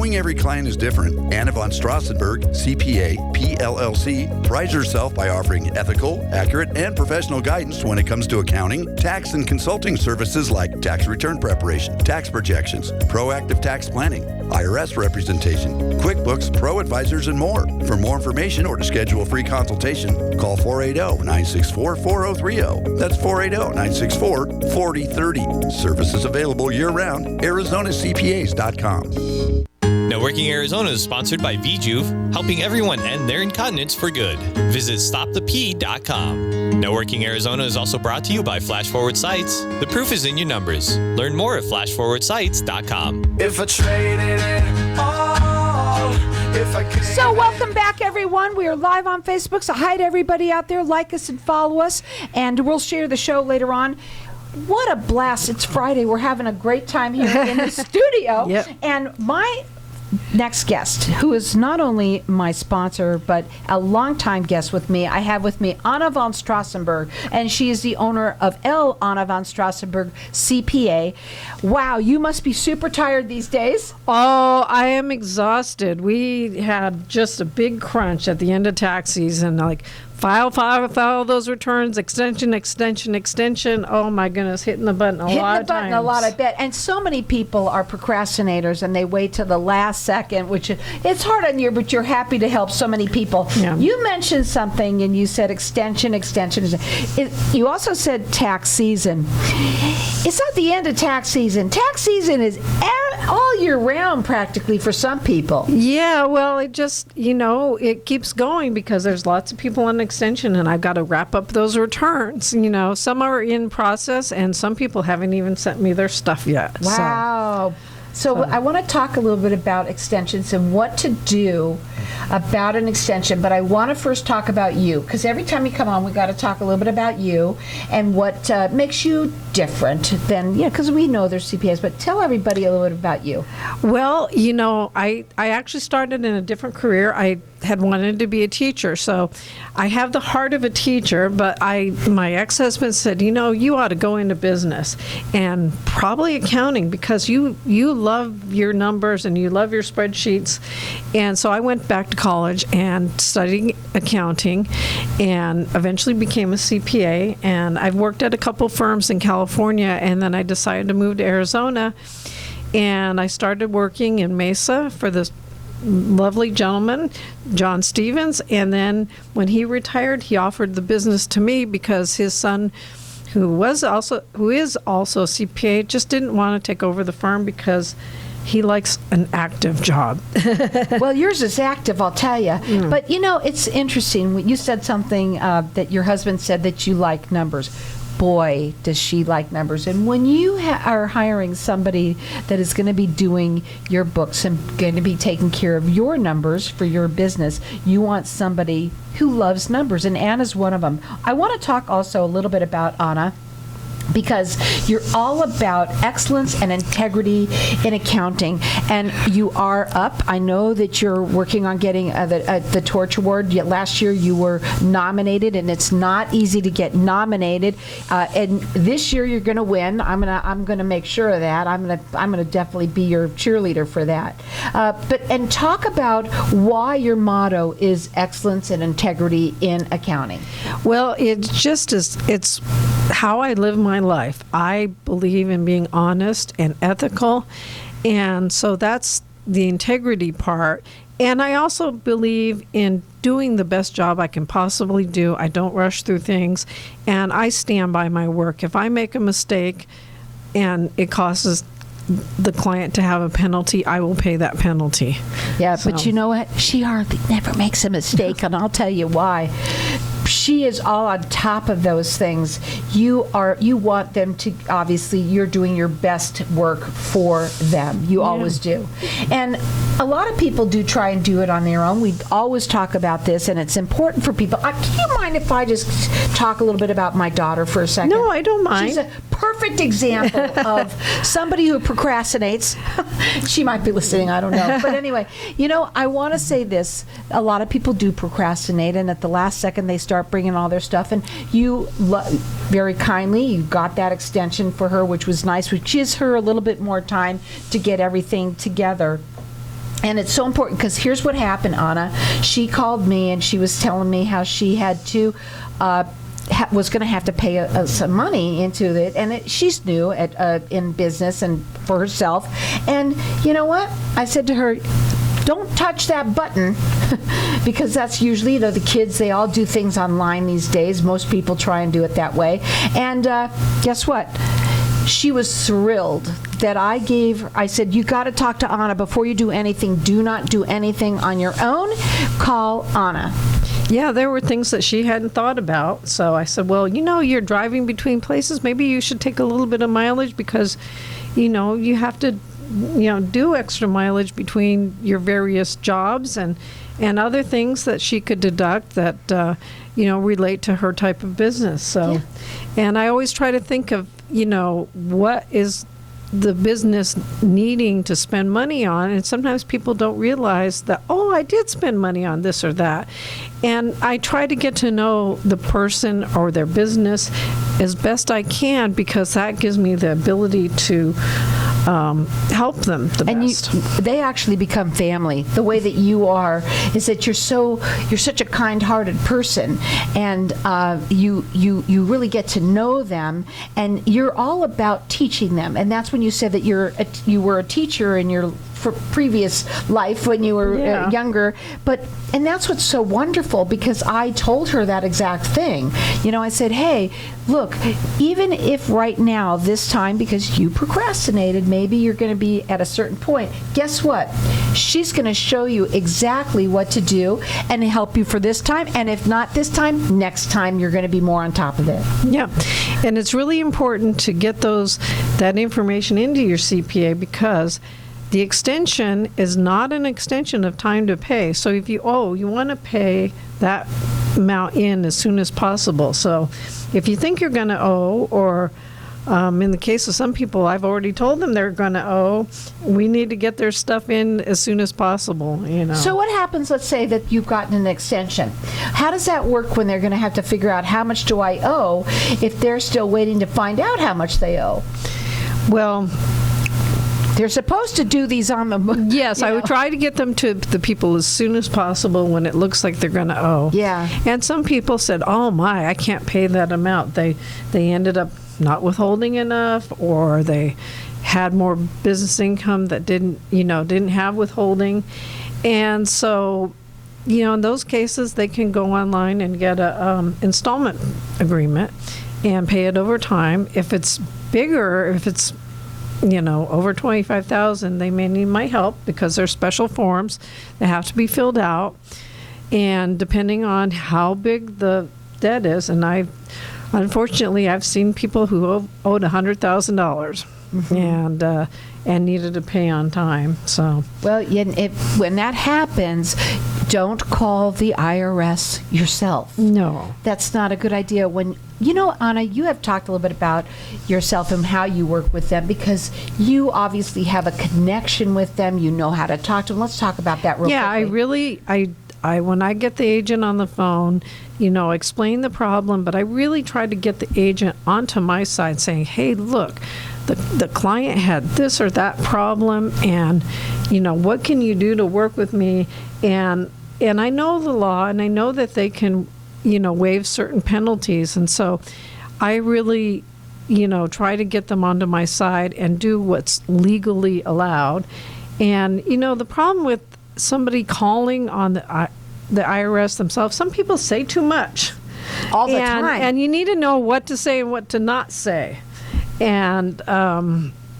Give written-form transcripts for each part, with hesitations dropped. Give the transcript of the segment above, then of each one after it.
Knowing every client is different, Anna von Straussenburg, CPA, PLLC, prides herself by offering ethical, accurate, and professional guidance when it comes to accounting, tax, and consulting services like tax return preparation, tax projections, proactive tax planning, IRS representation, QuickBooks, Pro Advisors, and more. For more information or to schedule a free consultation, call 480-964-4030. That's 480-964-4030. Services available year-round. ArizonaCPAs.com. Networking Arizona is sponsored by VJuve, helping everyone end their incontinence for good. Visit stopthep.com. Networking Arizona is also brought to you by Flash Forward Sites. The proof is in your numbers. Learn more at flashforwardsites.com. If I traded it all, if I could. So welcome back, everyone. We are live on Facebook, so hi to everybody out there. Like us and follow us, and we'll share the show later on. What a blast. It's Friday. We're having a great time here in the studio. Yep. And my next guest, who is not only my sponsor, but a longtime guest with me, I have with me Anna von Straussenburg, and she is the owner of Anna von Straussenburg CPA. Wow, you must be super tired these days. Oh, I am exhausted. We had just a big crunch at the end of tax season, like file those returns, extension. Oh my goodness, hitting the button a lot of times. A lot, I bet. And so many people are procrastinators and they wait till the last second, which it's hard on you, but you're happy to help so many people. Yeah. You mentioned something and you said extension. You also said tax season. It's not the end of tax season. Tax season is all year round practically for some people. Yeah, well, it just, it keeps going because there's lots of people on extension and I've got to wrap up those returns. Some are in process and some people haven't even sent me their stuff yet. Wow. So I want to talk a little bit about extensions and what to do about an extension, but I want to first talk about you, because every time you come on, we got to talk a little bit about you and what makes you different than, because we know there's CPAs, but tell everybody a little bit about you. Well, I actually started in a different career. I had wanted to be a teacher, so I have the heart of a teacher, but my ex-husband said, you ought to go into business and probably accounting because you love your numbers and you love your spreadsheets. And so I went back to college and studied accounting and eventually became a CPA, and I've worked at a couple firms in California, and then I decided to move to Arizona, and I started working in Mesa for this lovely gentleman, John Stevens, and then when he retired, he offered the business to me because his son, who is also CPA, just didn't want to take over the firm because he likes an active job. Well, yours is active, I'll tell you. Mm. But it's interesting. You said something that your husband said that you like numbers. Boy, does she like numbers. And when you are hiring somebody that is going to be doing your books and going to be taking care of your numbers for your business, you want somebody who loves numbers, and Anna's one of them. I want to talk also a little bit about Anna, because you're all about excellence and integrity in accounting, and you are up. I know that you're working on getting the Torch Award. Yet last year you were nominated, and it's not easy to get nominated. And this year you're going to win. I'm gonna make sure of that. I'm gonna definitely be your cheerleader for that. But talk about why your motto is excellence and integrity in accounting. Well, it's how I live my life. I believe in being honest and ethical, and so that's the integrity part. And I also believe in doing the best job I can possibly do. I don't rush through things, and I stand by my work. If I make a mistake and it causes the client to have a penalty, I will pay that penalty. Yeah, but you know what? She hardly never makes a mistake, and I'll tell you why. She is all on top of those things. You want them to, obviously, you're doing your best work for them. You always do. And a lot of people do try and do it on their own. We always talk about this, and it's important for people. Can you mind if I just talk a little bit about my daughter for a second? No, I don't mind. She's a perfect example of somebody who procrastinates. She might be listening, I don't know. But anyway, I want to say this. A lot of people do procrastinate, and at the last second they start bringing all their stuff, and you very kindly, you got that extension for her, which was nice, which gives her a little bit more time to get everything together. And it's so important because here's what happened, Anna. She called me and she was telling me how she had to was going to have to pay some money into it, and she's new in business and for herself. And you know what? I said to her, don't touch that button because that's usually, the kids, they all do things online these days. Most people try and do it that way. And guess what? She was thrilled that I said, you got to talk to Anna before you do anything. Do not do anything on your own. Call Anna. Yeah, there were things that she hadn't thought about. So I said, well, you're driving between places. Maybe you should take a little bit of mileage because, you have to, do extra mileage between your various jobs and other things that she could deduct that, relate to her type of business. So, yeah. And I always try to think of, what is the business needing to spend money on, and sometimes people don't realize that, I did spend money on this or that. And I try to get to know the person or their business as best I can because that gives me the ability to help them the best. And they actually become family. The way that you are is that you're such a kind-hearted person, and you really get to know them, and you're all about teaching them. And that's when you said that you were a teacher in your previous life when you were younger. And that's what's so wonderful, because I told her that exact thing. I said, hey, look, even if right now, this time, because you procrastinated, maybe you're going to be at a certain point, guess what? She's going to show you exactly what to do and help you for this time. And if not this time, next time you're going to be more on top of it. Yeah. And it's really important to get that information into your CPA, because the extension is not an extension of time to pay. So if you want to pay that amount in as soon as possible. So if you think you're going to owe, or in the case of some people, I've already told them they're going to owe, we need to get their stuff in as soon as possible. So what happens, let's say that you've gotten an extension. How does that work when they're going to have to figure out how much do I owe if they're still waiting to find out how much they owe? Well, they're supposed to do these on the... Yes, I would try to get them to the people as soon as possible when it looks like they're going to owe. Yeah. And some people said, oh my, I can't pay that amount. They ended up not withholding enough, or they had more business income that didn't have withholding. And so, in those cases, they can go online and get a installment agreement and pay it over time. If it's bigger, if it's over $25,000, they may need my help because there's special forms that have to be filled out, and depending on how big the debt is, and unfortunately I've seen people who owed $100,000 and needed to pay on time. So when that happens, don't call the IRS yourself. No, that's not a good idea. Anna, you have talked a little bit about yourself and how you work with them, because you obviously have a connection with them. You know how to talk to them. Let's talk about that real quickly. Yeah, I when I get the agent on the phone, explain the problem, but I really try to get the agent onto my side saying, hey, look, the client had this or that problem, and, what can you do to work with me? And I know the law, and I know that they can waive certain penalties. And so I really, try to get them onto my side and do what's legally allowed. And, the problem with somebody calling on the IRS themselves, some people say too much. All the time. And you need to know what to say and what to not say. And,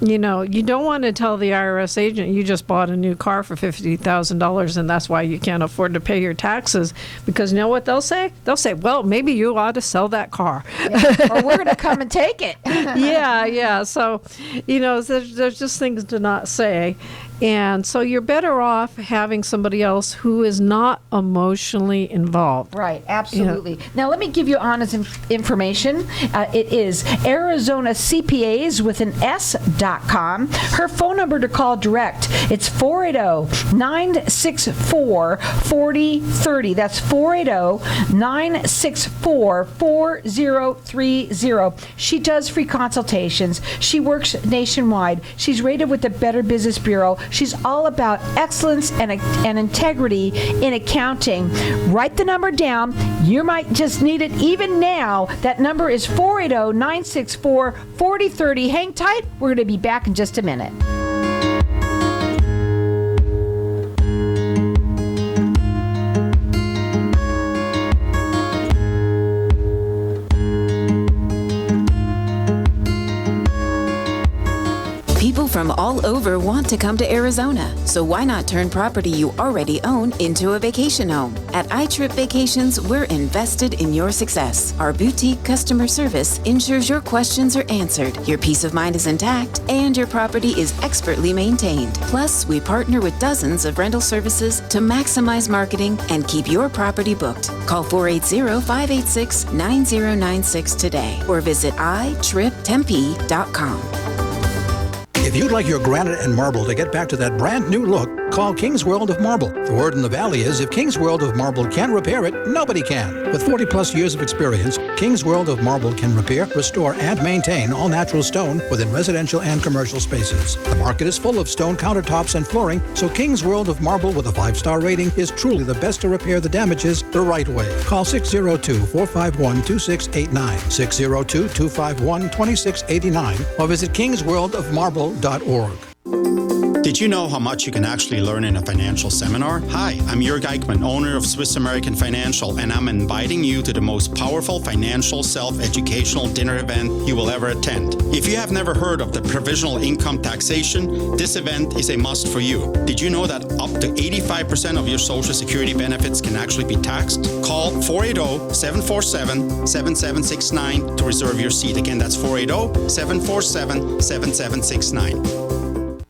you don't want to tell the IRS agent you just bought a new car for $50,000 and that's why you can't afford to pay your taxes, because you know what they'll say? They'll say, well, maybe you ought to sell that car. Yeah. Or we're going to come and take it. Yeah. So, there's just things to not say. And so you're better off having somebody else who is not emotionally involved. Right, absolutely. Yeah. Now, let me give you Anna's information. It is Arizona CPAs with an S.com. Her phone number to call direct, it's 480-964-4030. That's 480-964-4030. She does free consultations. She works nationwide. She's rated with the Better Business Bureau. She's all about excellence and integrity in accounting. Write the number down. You might just need it even now. That number is 480-964-4030. Hang tight. We're going to be back in just a minute. People from all over want to come to Arizona, so why not turn property you already own into a vacation home? At iTrip Vacations, we're invested in your success. Our boutique customer service ensures your questions are answered, your peace of mind is intact, and your property is expertly maintained. Plus, we partner with dozens of rental services to maximize marketing and keep your property booked. Call 480-586-9096 today or visit itriptempe.com. If you'd like your granite and marble to get back to that brand new look, call King's World of Marble. The word in the valley is if King's World of Marble can repair it, nobody can. With 40 plus years of experience, King's World of Marble can repair, restore, and maintain all natural stone within residential and commercial spaces. The market is full of stone countertops and flooring, so King's World of Marble with a 5-star rating is truly the best to repair the damages the right way. Call 602-451-2689, 602-251-2689, or visit kingsworldofmarble.org. Did you know how much you can actually learn in a financial seminar? Hi, I'm Jörg Eichmann, owner of Swiss American Financial, and I'm inviting you to the most powerful financial self-educational dinner event you will ever attend. If you have never heard of the provisional income taxation, this event is a must for you. Did you know that up to 85% of your Social Security benefits can actually be taxed? Call 480-747-7769 to reserve your seat. Again, that's 480-747-7769.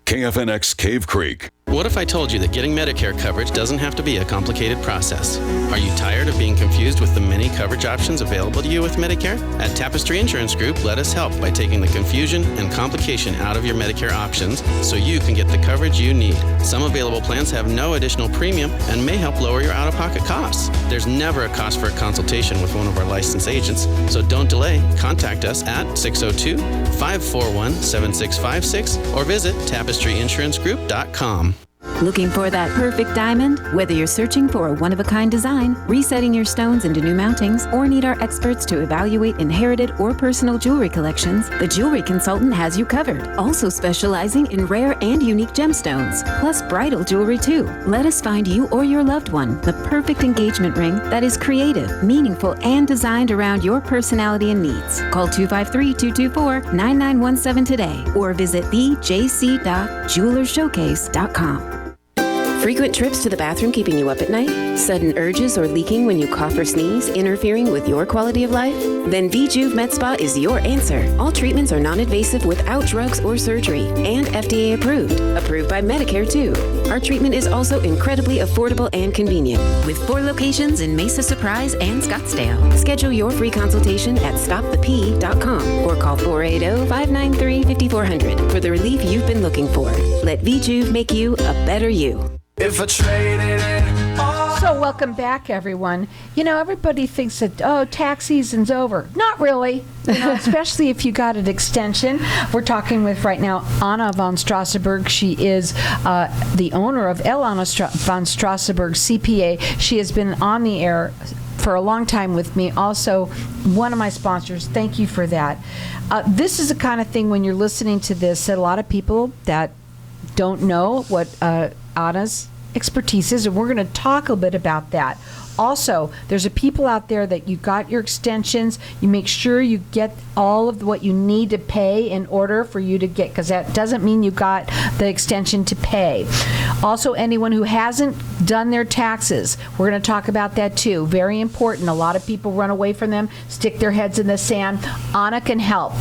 KFNX Cave Creek. What if I told you that getting Medicare coverage doesn't have to be a complicated process? Are you tired of being confused with the many coverage options available to you with Medicare? At Tapestry Insurance Group, let us help by taking the confusion and complication out of your Medicare options so you can get the coverage you need. Some available plans have no additional premium and may help lower your out-of-pocket costs. There's never a cost for a consultation with one of our licensed agents, so don't delay. Contact us at 602-541-7656 or visit tapestryinsurancegroup.com. Looking for that perfect diamond? Whether you're searching for a one-of-a-kind design, resetting your stones into new mountings, or need our experts to evaluate inherited or personal jewelry collections, the Jewelry Consultant has you covered. Also specializing in rare and unique gemstones, plus bridal jewelry too. Let us find you or your loved one the perfect engagement ring that is creative, meaningful, and designed around your personality and needs. Call 253-224-9917 today or visit thejc.jewelershowcase.com. Frequent trips to the bathroom keeping you up at night? Sudden urges or leaking when you cough or sneeze, interfering with your quality of life? Then VJuve Med Spa is your answer. All treatments are non-invasive without drugs or surgery and FDA approved. Approved by Medicare too. Our treatment is also incredibly affordable and convenient with 4 locations in Mesa, Surprise, and Scottsdale. Schedule your free consultation at stopthep.com or call 480-593-5400 for the relief you've been looking for. Let VJuve make you a better you. If I traded it all. So welcome back, everyone. You know, everybody thinks that, tax season's over. Not really, especially if you got an extension. We're talking with, right now, Anna von Straussenburg. She is the owner of Anna von Straussenburg, CPA. She has been on the air for a long time with me. Also, one of my sponsors. Thank you for that. This is the kind of thing when you're listening to this that a lot of people that don't know what Anna's expertise is, and we're going to talk a bit about that. Also, there's a people out there that you got your extensions. You make sure you get all of what you need to pay in order for you to get, because that doesn't mean you got the extension to pay. Also, anyone who hasn't done their taxes, we're going to talk about that too. Very important. A lot of people run away from them, stick their heads in the sand. Anna can help.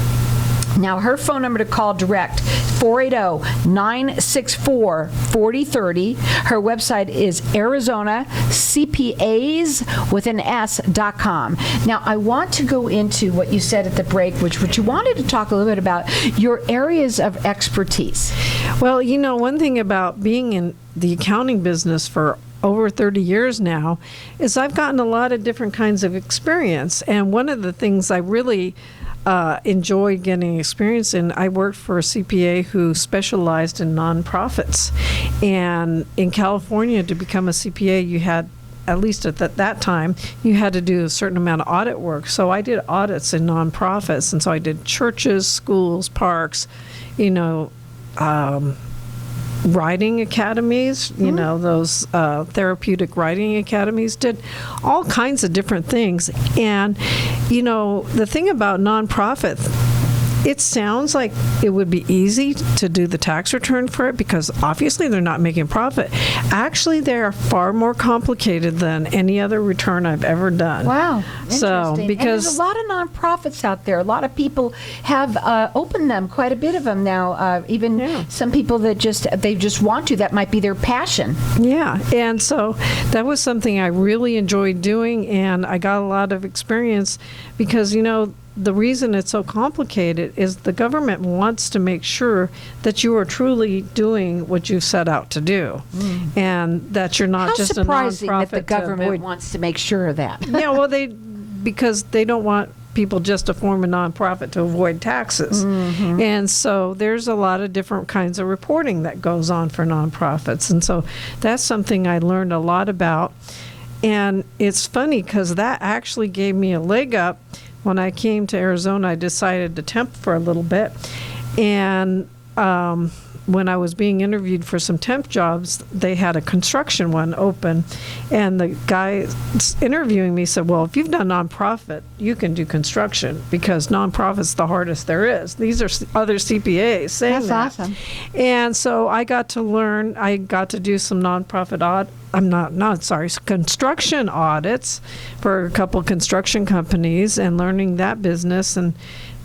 Now, her phone number to call direct, 480-964-4030. Her website is ArizonaCPAs.com. Now, I want to go into what you said at the break, which you wanted to talk a little bit about your areas of expertise. Well, you know, one thing about being in the accounting business for over 30 years now is I've gotten a lot of different kinds of experience. And one of the things I really enjoyed getting experience in. I worked for a CPA who specialized in nonprofits. And in California, to become a CPA, you had, at least at that time, you had to do a certain amount of audit work. So I did audits in nonprofits. And so I did churches, schools, parks, writing academies, those therapeutic writing academies, did all kinds of different things. And, the thing about nonprofit, it sounds like it would be easy to do the tax return for it because obviously they're not making profit. Actually, they are far more complicated than any other return I've ever done. Wow. So, Interesting. because and there's a lot of nonprofits out there. A lot of people have opened them, quite a bit of them now. Some people that they just want to. That might be their passion. Yeah, and so that was something I really enjoyed doing, and I got a lot of experience because, the reason it's so complicated is the government wants to make sure that you are truly doing what you set out to do, and that you're not just a nonprofit. How surprising that the government wants to make sure of that. Yeah, well, because they don't want people just to form a nonprofit to avoid taxes. Mm-hmm. And so there's a lot of different kinds of reporting that goes on for nonprofits. And so that's something I learned a lot about. And it's funny because that actually gave me a leg up. When I came to Arizona, I decided to temp for a little bit. And when I was being interviewed for some temp jobs, they had a construction one open. And the guy interviewing me said, well, if you've done nonprofit, you can do construction because nonprofit's the hardest there is. These are other CPAs saying that. That's awesome. And so I got to learn, I got to do some construction audits for a couple construction companies and learning that business. And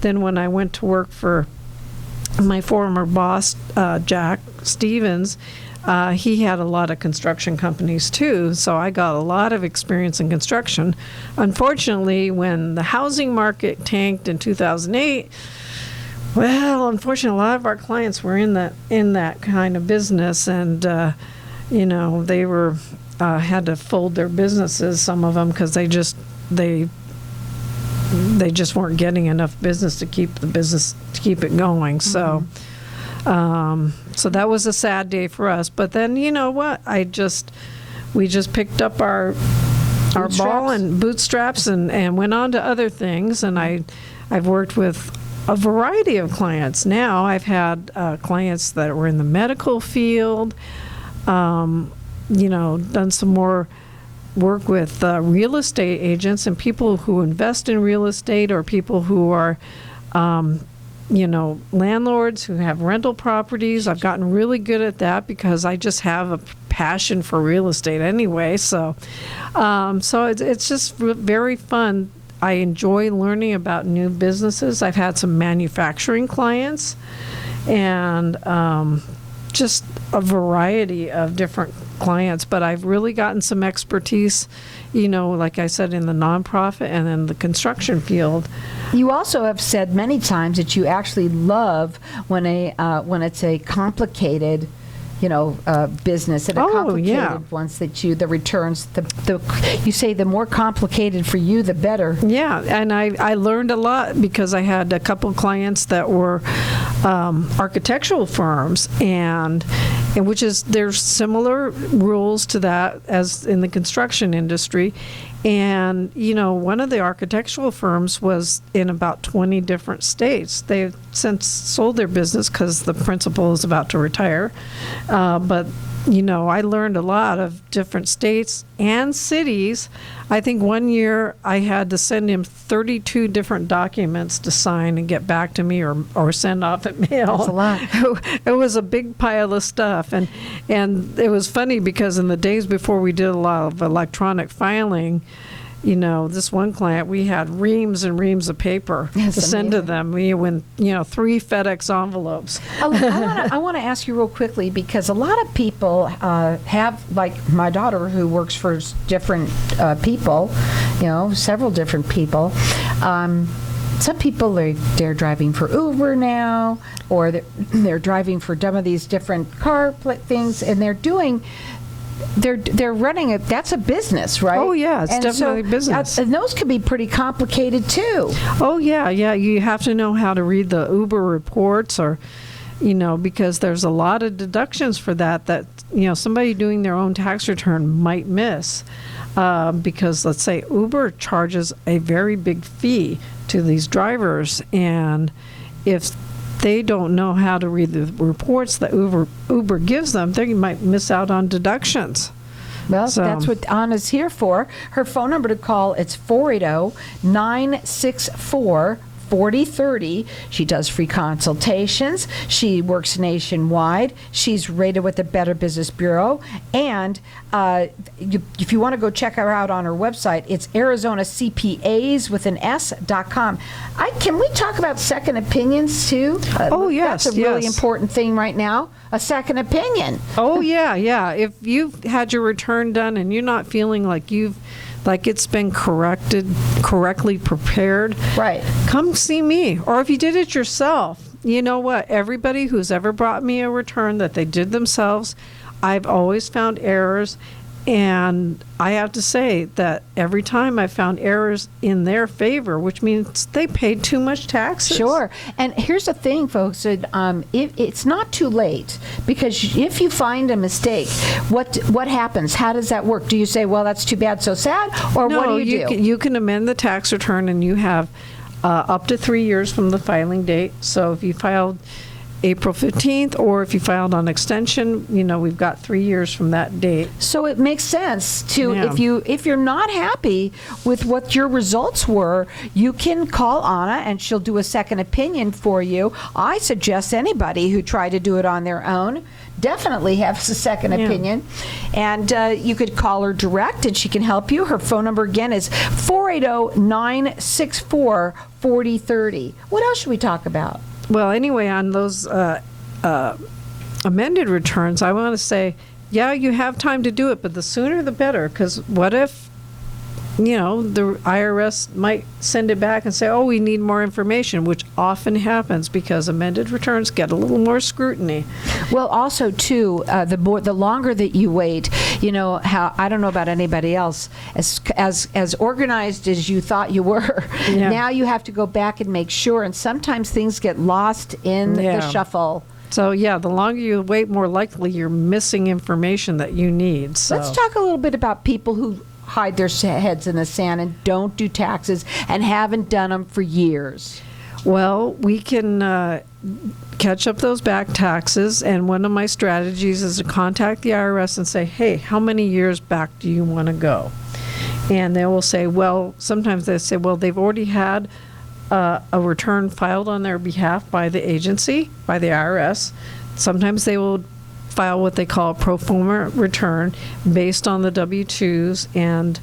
then when I went to work for my former boss, Jack Stevens, he had a lot of construction companies too, so I got a lot of experience in construction. Unfortunately, when the housing market tanked in 2008, well, unfortunately, a lot of our clients were in that kind of business, and they were had to fold their businesses, some of them, because they just weren't getting enough business to keep it going. So, so that was a sad day for us. But then, you know what? We just picked up our ball and bootstraps and went on to other things. And I've worked with a variety of clients. Now I've had clients that were in the medical field. Done some more work with real estate agents and people who invest in real estate, or people who are, landlords who have rental properties. I've gotten really good at that because I just have a passion for real estate anyway. So it's just very fun. I enjoy learning about new businesses. I've had some manufacturing clients and just a variety of different clients, but I've really gotten some expertise, like I said, in the nonprofit and in the construction field. You also have said many times that you actually love when it's a complicated, business and a complicated ones that the returns, you say the more complicated for you, the better. Yeah, and I learned a lot because I had a couple clients that were architectural firms, and there's similar rules to that as in the construction industry. And, one of the architectural firms was in about 20 different states. They've since sold their business because the principal is about to retire. But I learned a lot of different states and cities. I think one year I had to send him 32 different documents to sign and get back to me or send off at mail. That's a lot. It was a big pile of stuff. And it was funny because in the days before we did a lot of electronic filing, this one client, we had reams and reams of paper to send to them. We went, 3 FedEx envelopes. I want to ask you real quickly, because a lot of people have, like my daughter who works for different people, several different people. Some people, they're driving for Uber now, or they're driving for some of these different car things, and they're doing they're running it. That's a business, right? Oh, yeah, it's definitely business. And those could be pretty complicated too. Oh, yeah. You have to know how to read the Uber reports, or, because there's a lot of deductions for that, somebody doing their own tax return might miss. Because let's say Uber charges a very big fee to these drivers, and if they don't know how to read the reports that Uber gives them, they might miss out on deductions. Well, that's what Anna's here for. Her phone number to call, it's 480-964-4030. She does free consultations. She works nationwide. She's rated with the Better Business Bureau. And if you want to go check her out on her website, it's ArizonaCPAs.com. Can we talk about second opinions too? Oh, yes. That's a really important thing right now, a second opinion. Oh, yeah. If you've had your return done and you're not feeling like it's been correctly prepared, right, come see me. Or if you did it yourself, you know what? Everybody who's ever brought me a return that they did themselves, I've always found errors. And I have to say that every time I found errors in their favor, which means they paid too much taxes. Sure. And here's the thing, folks. It's not too late, because if you find a mistake, what happens? How does that work? Do you say, well, that's too bad, so sad? Or no, what do you do? You can amend the tax return, and you have up to 3 years from the filing date. So if you filed April 15th, or if you filed on extension, we've got 3 years from that date. So it makes sense to, if you're not happy with what your results were, you can call Anna and she'll do a second opinion for you. I suggest anybody who tried to do it on their own definitely have a second opinion. And you could call her direct and she can help you. Her phone number again is 480-964-4030. What else should we talk about? Well, anyway, on those amended returns, I want to say, you have time to do it, but the sooner the better, because what if, the IRS might send it back and say, oh, we need more information, which often happens because amended returns get a little more scrutiny. Well, also, too, the longer that you wait, how, I don't know about anybody else, as organized as you thought you were, now you have to go back and make sure, and sometimes things get lost in the shuffle. So, the longer you wait, more likely you're missing information that you need. So. Let's talk a little bit about people who hide their heads in the sand and don't do taxes and haven't done them for years. Well, we can catch up those back taxes, and one of my strategies is to contact the IRS and say, hey, how many years back do you want to go? And they will say, well, sometimes they say, well, they've already had a return filed on their behalf by the agency, by the IRS. Sometimes they will file what they call a pro forma return based on the W-2s, and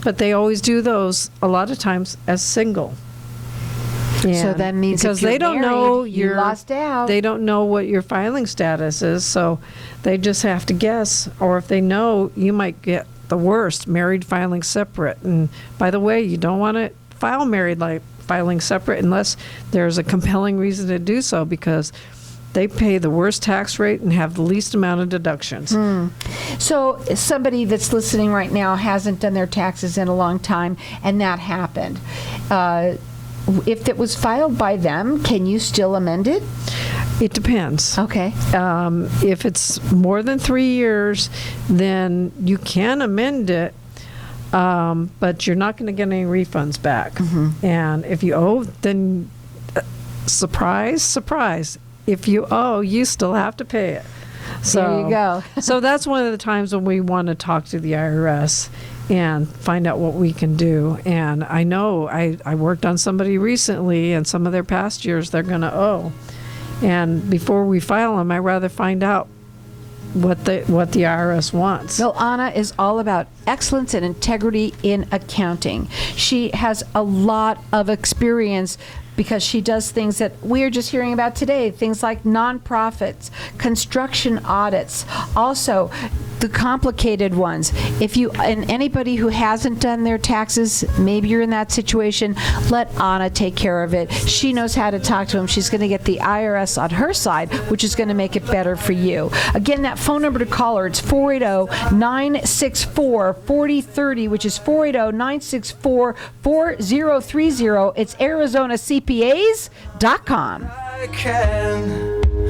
but they always do those a lot of times as single. So that means because they don't know you lost out. They don't know what your filing status is, so they just have to guess. Or if they know, you might get the worst, married filing separate. And by the way, you don't want to file married filing separate unless there's a compelling reason to do so, because they pay the worst tax rate and have the least amount of deductions. So somebody that's listening right now hasn't done their taxes in a long time, and that happened. If it was filed by them, can you still amend it? It depends. Okay. If it's more than 3 years, then you can amend it, but you're not going to get any refunds back. Mm-hmm. And if you owe, then surprise, surprise. If you owe, you still have to pay it. So, there you go. So that's one of the times when we want to talk to the IRS and find out what we can do. And I know I worked on somebody recently, and some of their past years they're going to owe. And before we file them, I'd rather find out what the IRS wants. Well, Anna is all about excellence and integrity in accounting. She has a lot of experience because she does things that we're just hearing about today, things like nonprofits, construction audits. Also, the complicated ones. If you, and anybody who hasn't done their taxes, maybe you're in that situation, let Anna take care of it. She knows how to talk to them. She's going to get the IRS on her side, which is going to make it better for you. Again, that phone number to call her, it's 480-964-4030, which is 480-964-4030. It's ArizonaCPAs.com. I can